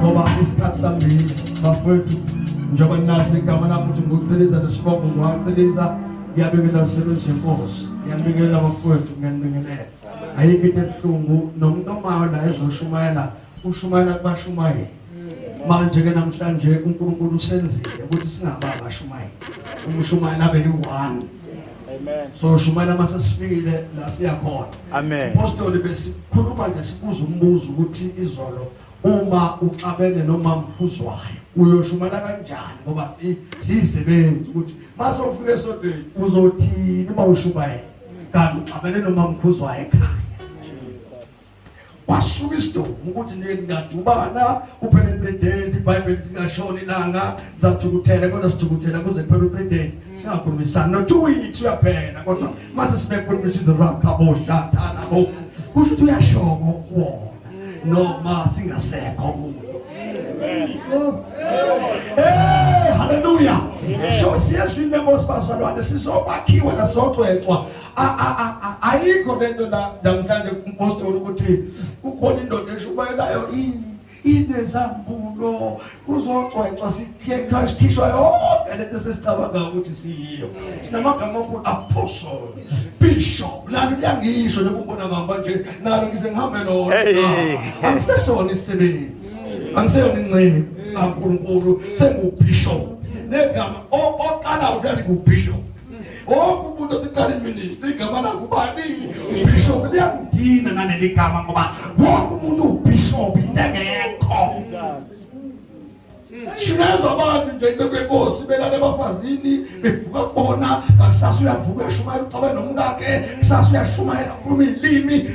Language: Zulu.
ngoba isikhathi sambili bafowethu njengoba nasi igama lakho ukuthi nguChiliza nesibongo nguChiliza. Ngiyabingelela isebenzi yenkosi, ngiyabingelela bafowethu, ngiyabingelela. Ayikho into ebuhlungu nomuntu omayo la ezoshumayela ushumayela kubashumayeli. Manje ke namhlanje uNkulunkulu usenzile ukuthi singaba abashumayeli. Umshumayeli abe yi-1. Amen. So shumayela mase sifikile la siya khona. Amen. Apostoli besikhuluma nje sibuza umbuzo ukuthi izolo uma uxabene noma mphuzwayo uyoshumayela kanjani ngoba siyisebenzi ukuthi mase ufike esodweni uzothini uma ushumayela kanti uxabene noma mphuzwayo ekhaya. Wasuka isidumbu ukuthi ngingadubana kuphele 3 days iBhayibheli lingashona ilanga zathukuthela kodwa sithukuthela kuze kuphele 3 days singakhulumisana no 2 weeks uyaphela kodwa mase sibekhulumisa izirakabo shathana bo kusho ukuthi uyashoko wona noma singasekho kuyo. Hey, hallelujah. So siyezwe inemo sibazalwane sizobakhiwa nasocwecwa. Ayikho lento namhlanje umpostoli ukuthi kukhona indoda eshumayelayo inezambulo kuzocwecwa sikhishwa yonke lento sesicabanga ukuthi siyiyo. Sinamagama amakhulu apostle, bishop, lalo liyangisho lokubona manje nalo ngize ngihambe lona. Angisesona isisebenzi. Angiseyona incebe kaNkulunkulu sengubishop. Negama oqala uvela ngubishop. Umuntu oqala iministry igama lakho ubani? Bishop liyangidina naleli gama ngoba wonke umuntu ubishop into engekho. Shinazo abantu nje kwenkosi belale abafazini bevuka kubona kusasa uyavuka uyashumayela uxabene nomkakhe kusasa uyashumayela ukhuluma ilimi.